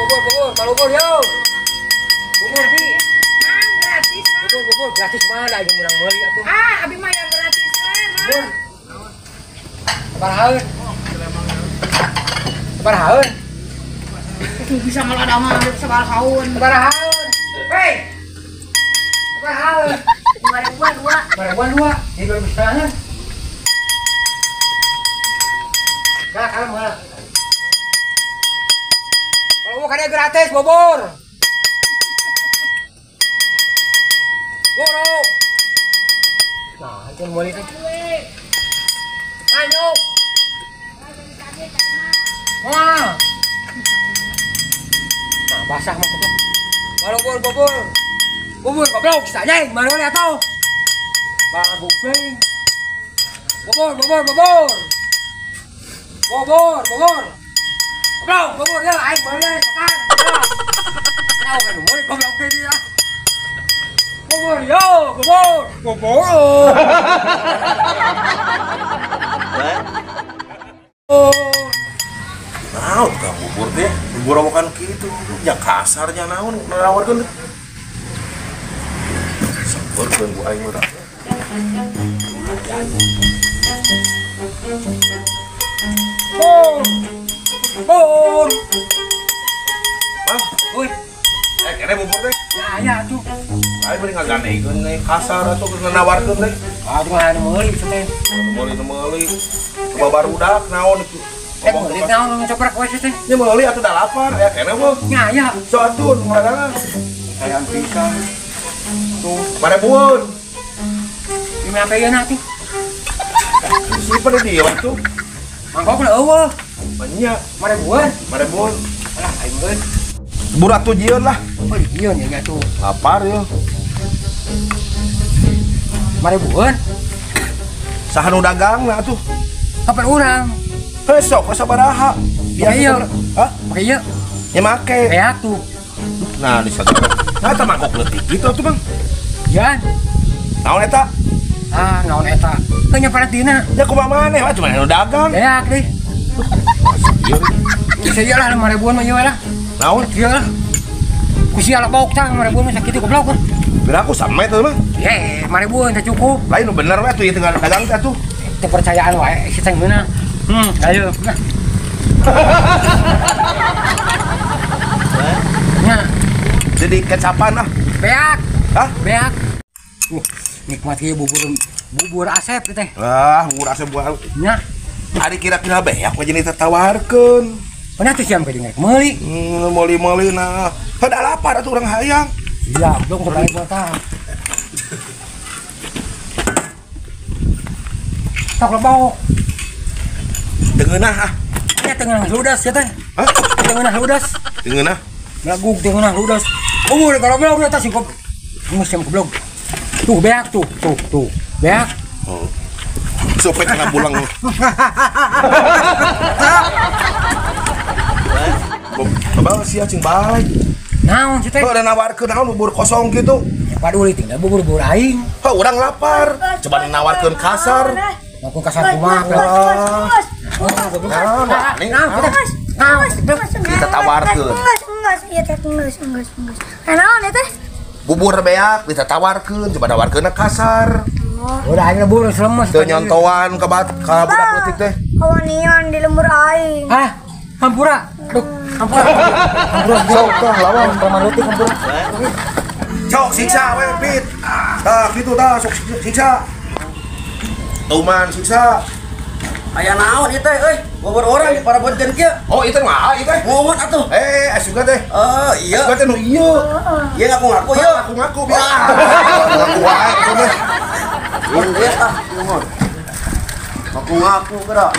bubur, bubur yo. Bubur sih. Mang gratis, Mang. Bubur gratis mana yang menang meuli atuh. Abi mah yang gratis we, Mang. Sabarahaeun. Sabarahaeun. Itu bisa ngelada mah sabarahaeun. Sabarahaeun. Hei. Sabarahaeun. 2002. 2002. Di 2009. Nah, kalau mah. Kalau mau kan gratis bubur. Boro. Nah, itu meuli teh. Ayo. Wah. Nah, basah mah tuh. Bubur, bubur. Bubur goblok saja, mana boleh atuh. Bagus peng. Bubur, bubur, bubur. Bubur, bubur. Goblok, bubur ya, aing boleh sekarang. Tahu kan boleh goblok teh dia. Bubur yo, bubur. Bubur. Naon ka bubur teh? Bubur awakan kitu. Nya kasarnya naon nawarkeun. Sampurkeun ku aing mah. Bubur. Bubur. Bang, Woi, kene bubur teh. ya tuh. Aing beuring ngaganekeun nih kasar atuh nawarkeun teh. Aduh, anu meuli teh. Meuli. Coba barudak naon itu. Meuli naon coprek we teh. Nya meuli atuh da lapar ya kene mah. Ya. So atuh ngadanan. Sayang pisan. Tuh, Mare bueun. di mana peyeuna tuh? Si pada dia tuh. Mangkok na eueuh. Banyak. Mare bueun. Mare bueun. Alah, aing beun. Burat tuh jieun lah. Oh, di dieu nya tuh. Lapar ya. Mare bueun. Saha nu dagang lah tuh. Kapan urang? Besok ke sabaraha. Iya. Hah? Make ieu. Ya make. Kayak tuh. Nah, di sagara. Nah, eta mangkok leutik gitu tuh, Bang. Yan. Naon eta? Ah, naon eta? Teu nyaparan tina. Ya kumaha maneh, mah cuma nu dagang. Kayak deh. Ieu. Bisa ieu lah mare bueun mah ieu lah. Naon? Ieu lah. Ku sia lah bauk tang mare bueun mah sakitu goblok. Biraku sampe tuh mah. Ye, mare bueun teh cukup. Lain nu bener we tuh ieu teu dagang teh tuh. Kepercayaan wae si teh meuna. Ayo. Nah, Jadi kecapan ah. beak. Hah? Beak. Nikmat ieu bubur Asep teh. Ah, bubur asep buah. Nya, Ari kira-kira beak mah jadi tawarkeun. pernah tuh siam ke dingek meuli. Meuli-meuli nah. Pada lapar atuh urang hayang. Iya, belum kebaik mata. Tak lebau. Deungeunah ah. Nya tengah ludas ya teh. Hah? Tengah ludas. Deungeunah. Laguk tengah ludas. Bubur kalau belum di atas singkop. Musim goblok. Tuh beak tuh. Beak. Oh. Supaya kena pulang. Bapak sih cing balik. Naon sih teh? Kok ada nawarkeun naon bubur kosong gitu. Paduli tinggal bubur aing. Kok urang lapar. Coba nawarkeun kasar. Aku kasar kumaha. Kita tawarkeun. Bubur beak bisa tawarkeun, coba nawarkeun kasar. Udah aing bubur selemes. Teu nyontoan ka budak leutik teh. Kawanian di lembur aing. Ah, hampura. Duh, hampura. Hampura Sok tah lawan. preman leutik hampura. Sok siksa we Pit. Tah kitu tah sok siksa. Tuman siksa. Aya naon ieu teh euy? Bubur orang para bonten kieu. Oh itu mah itu teh. Ngomong atuh. Asuga teh. Iya. Asuga teh nu ieu. Ieu ngaku-ngaku yeuh. Ngaku biar. Ngaku wae itu mah. Mun dia tah. Ngaku-ngaku geura.